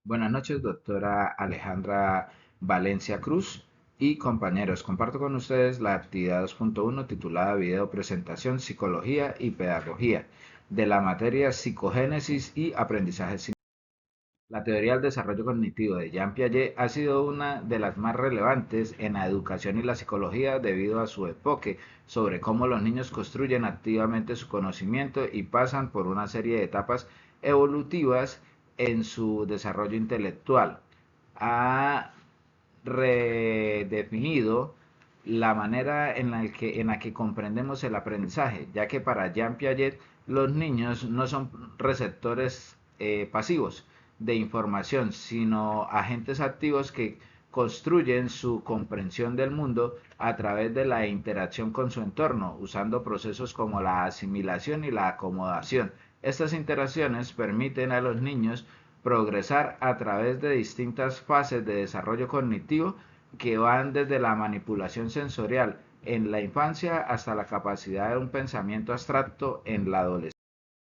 Buenas noches, doctora Alejandra Valencia Cruz y compañeros. Comparto con ustedes la actividad 2.1 titulada Video Presentación, Psicología y Pedagogía de la materia Psicogénesis y Aprendizaje. La teoría del desarrollo cognitivo de Jean Piaget ha sido una de las más relevantes en la educación y la psicología debido a su enfoque sobre cómo los niños construyen activamente su conocimiento y pasan por una serie de etapas evolutivas en su desarrollo intelectual. Ha redefinido la manera en la que comprendemos el aprendizaje, ya que para Jean Piaget los niños no son receptores pasivos de información, sino agentes activos que construyen su comprensión del mundo a través de la interacción con su entorno, usando procesos como la asimilación y la acomodación. Estas interacciones permiten a los niños progresar a través de distintas fases de desarrollo cognitivo que van desde la manipulación sensorial en la infancia hasta la capacidad de un pensamiento abstracto en la adolescencia.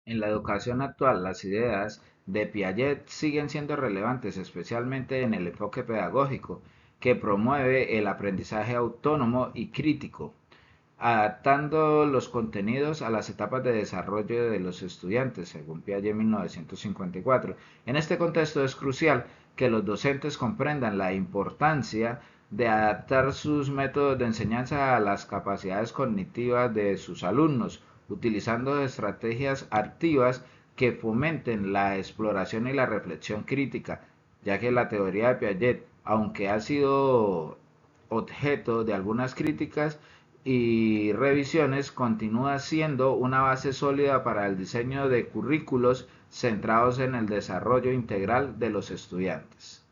En la educación actual, las ideas de Piaget siguen siendo relevantes, especialmente en el enfoque pedagógico, que promueve el aprendizaje autónomo y crítico, adaptando los contenidos a las etapas de desarrollo de los estudiantes, según Piaget en 1954. En este contexto es crucial que los docentes comprendan la importancia de adaptar sus métodos de enseñanza a las capacidades cognitivas de sus alumnos, utilizando estrategias activas que fomenten la exploración y la reflexión crítica, ya que la teoría de Piaget, aunque ha sido objeto de algunas críticas y revisiones, continúa siendo una base sólida para el diseño de currículos centrados en el desarrollo integral de los estudiantes.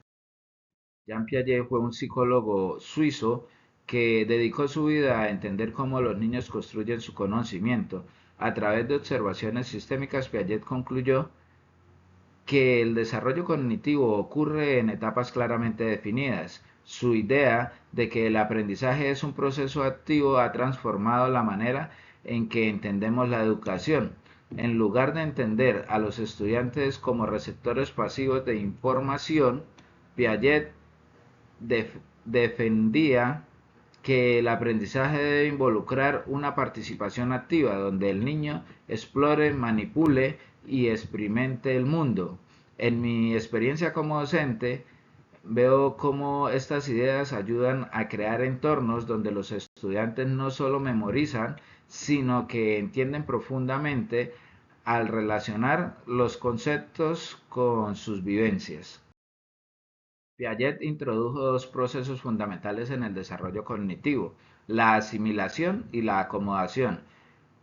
Jean Piaget fue un psicólogo suizo que dedicó su vida a entender cómo los niños construyen su conocimiento. A través de observaciones sistémicas, Piaget concluyó que el desarrollo cognitivo ocurre en etapas claramente definidas. Su idea de que el aprendizaje es un proceso activo ha transformado la manera en que entendemos la educación. En lugar de entender a los estudiantes como receptores pasivos de información, Piaget defendía que el aprendizaje debe involucrar una participación activa donde el niño explore, manipule y experimente el mundo. En mi experiencia como docente, veo cómo estas ideas ayudan a crear entornos donde los estudiantes no solo memorizan, sino que entienden profundamente al relacionar los conceptos con sus vivencias. Piaget introdujo dos procesos fundamentales en el desarrollo cognitivo: la asimilación y la acomodación.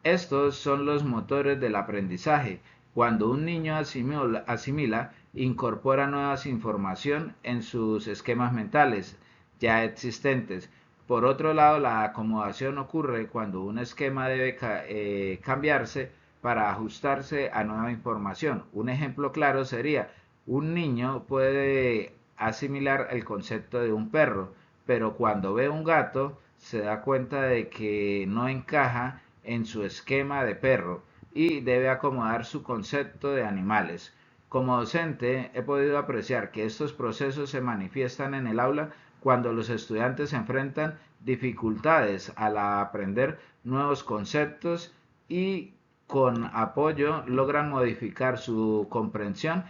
Estos son los motores del aprendizaje. Cuando un niño asimila, incorpora nueva información en sus esquemas mentales ya existentes. Por otro lado, la acomodación ocurre cuando un esquema debe cambiarse para ajustarse a nueva información. Un ejemplo claro sería: un niño puede asimilar el concepto de un perro, pero cuando ve un gato se da cuenta de que no encaja en su esquema de perro y debe acomodar su concepto de animales. Como docente he podido apreciar que estos procesos se manifiestan en el aula cuando los estudiantes se enfrentan dificultades al aprender nuevos conceptos y con apoyo logran modificar su comprensión.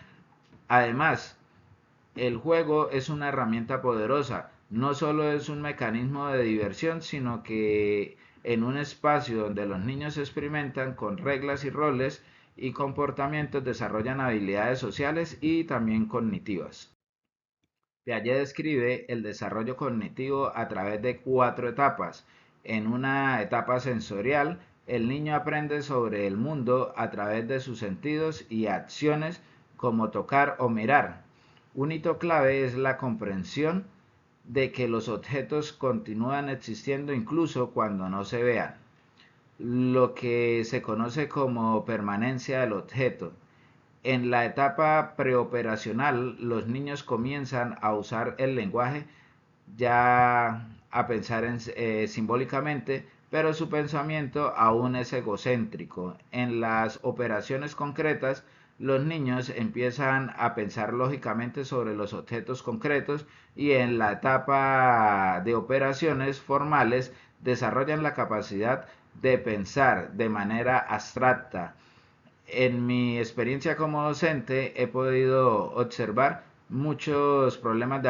Además, el juego es una herramienta poderosa. No solo es un mecanismo de diversión, sino que en un espacio donde los niños experimentan con reglas y roles y comportamientos, desarrollan habilidades sociales y también cognitivas. Piaget describe el desarrollo cognitivo a través de cuatro etapas. En una etapa sensorial, el niño aprende sobre el mundo a través de sus sentidos y acciones como tocar o mirar. Un hito clave es la comprensión de que los objetos continúan existiendo incluso cuando no se vean, lo que se conoce como permanencia del objeto. En la etapa preoperacional, los niños comienzan a usar el lenguaje, ya a pensar simbólicamente, pero su pensamiento aún es egocéntrico. En las operaciones concretas, los niños empiezan a pensar lógicamente sobre los objetos concretos y en la etapa de operaciones formales desarrollan la capacidad de pensar de manera abstracta. En mi experiencia como docente he podido observar que muchos problemas de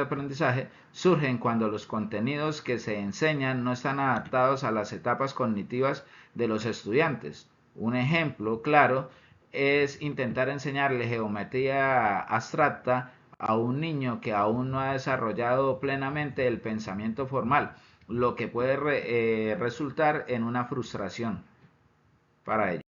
aprendizaje surgen cuando los contenidos que se enseñan no están adaptados a las etapas cognitivas de los estudiantes. Un ejemplo claro es intentar enseñarle geometría abstracta a un niño que aún no ha desarrollado plenamente el pensamiento formal, lo que puede resultar en una frustración para ellos.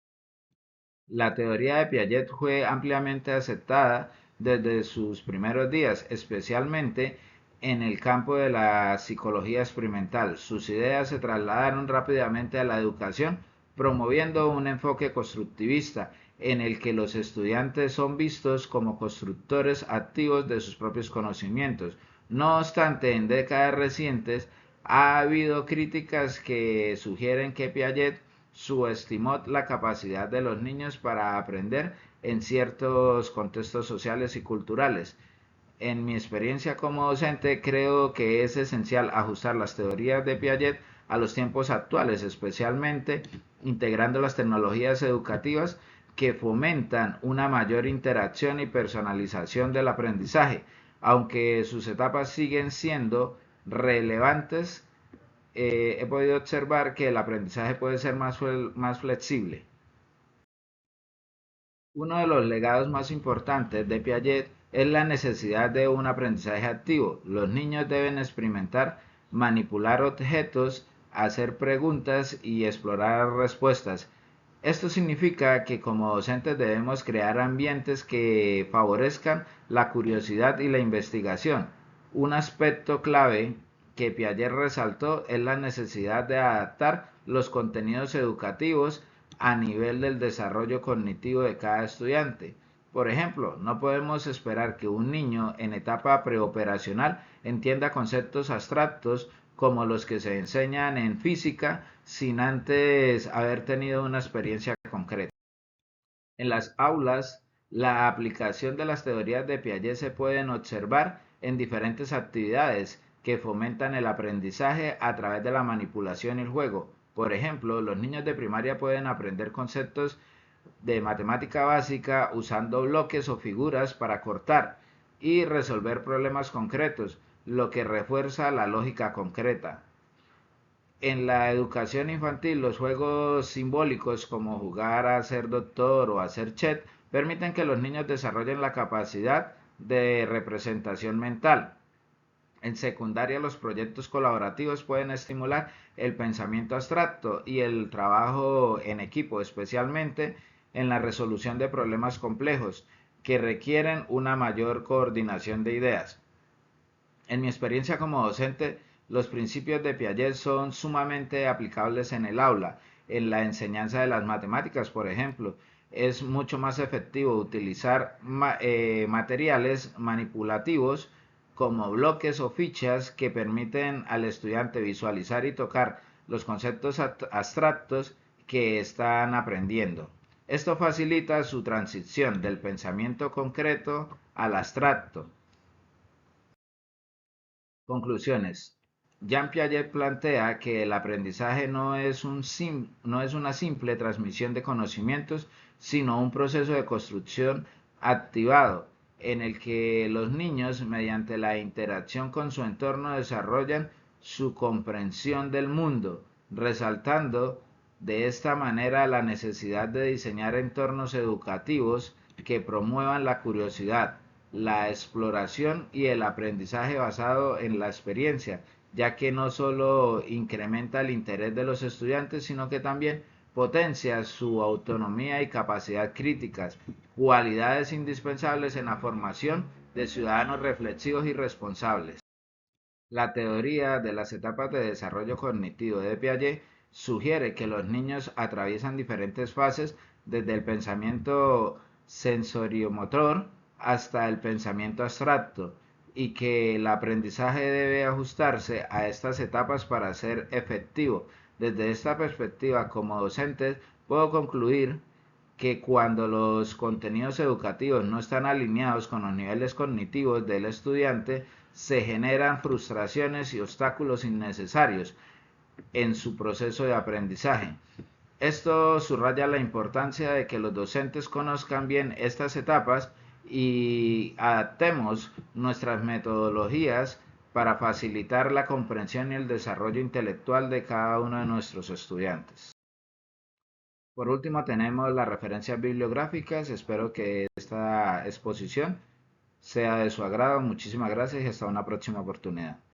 La teoría de Piaget fue ampliamente aceptada desde sus primeros días, especialmente en el campo de la psicología experimental. Sus ideas se trasladaron rápidamente a la educación, promoviendo un enfoque constructivista en el que los estudiantes son vistos como constructores activos de sus propios conocimientos. No obstante, en décadas recientes ha habido críticas que sugieren que Piaget subestimó la capacidad de los niños para aprender en ciertos contextos sociales y culturales. En mi experiencia como docente, creo que es esencial ajustar las teorías de Piaget a los tiempos actuales, especialmente integrando las tecnologías educativas que fomentan una mayor interacción y personalización del aprendizaje, aunque sus etapas siguen siendo relevantes. He podido observar que el aprendizaje puede ser más flexible. Uno de los legados más importantes de Piaget es la necesidad de un aprendizaje activo. Los niños deben experimentar, manipular objetos, hacer preguntas y explorar respuestas. Esto significa que como docentes debemos crear ambientes que favorezcan la curiosidad y la investigación. Un aspecto clave que Piaget resaltó es la necesidad de adaptar los contenidos educativos a nivel del desarrollo cognitivo de cada estudiante. Por ejemplo, no podemos esperar que un niño en etapa preoperacional entienda conceptos abstractos como los que se enseñan en física sin antes haber tenido una experiencia concreta. En las aulas, la aplicación de las teorías de Piaget se pueden observar en diferentes actividades que fomentan el aprendizaje a través de la manipulación y el juego. Por ejemplo, los niños de primaria pueden aprender conceptos de matemática básica usando bloques o figuras para cortar y resolver problemas concretos, lo que refuerza la lógica concreta. En la educación infantil, los juegos simbólicos como jugar a ser doctor o a ser chef permiten que los niños desarrollen la capacidad de representación mental. En secundaria, los proyectos colaborativos pueden estimular el pensamiento abstracto y el trabajo en equipo, especialmente en la resolución de problemas complejos que requieren una mayor coordinación de ideas. En mi experiencia como docente, los principios de Piaget son sumamente aplicables en el aula. En la enseñanza de las matemáticas, por ejemplo, es mucho más efectivo utilizar materiales manipulativos como bloques o fichas que permiten al estudiante visualizar y tocar los conceptos abstractos que están aprendiendo. Esto facilita su transición del pensamiento concreto al abstracto. Conclusiones. Jean Piaget plantea que el aprendizaje no es una simple transmisión de conocimientos, sino un proceso de construcción activado, en el que los niños, mediante la interacción con su entorno, desarrollan su comprensión del mundo, resaltando de esta manera la necesidad de diseñar entornos educativos que promuevan la curiosidad, la exploración y el aprendizaje basado en la experiencia, ya que no solo incrementa el interés de los estudiantes, sino que también potencia su autonomía y capacidad críticas, cualidades indispensables en la formación de ciudadanos reflexivos y responsables. La teoría de las etapas de desarrollo cognitivo de Piaget sugiere que los niños atraviesan diferentes fases desde el pensamiento sensoriomotor hasta el pensamiento abstracto y que el aprendizaje debe ajustarse a estas etapas para ser efectivo. Desde esta perspectiva, como docente, puedo concluir que cuando los contenidos educativos no están alineados con los niveles cognitivos del estudiante, se generan frustraciones y obstáculos innecesarios en su proceso de aprendizaje. Esto subraya la importancia de que los docentes conozcan bien estas etapas y adaptemos nuestras metodologías para facilitar la comprensión y el desarrollo intelectual de cada uno de nuestros estudiantes. Por último, tenemos las referencias bibliográficas. Espero que esta exposición sea de su agrado. Muchísimas gracias y hasta una próxima oportunidad.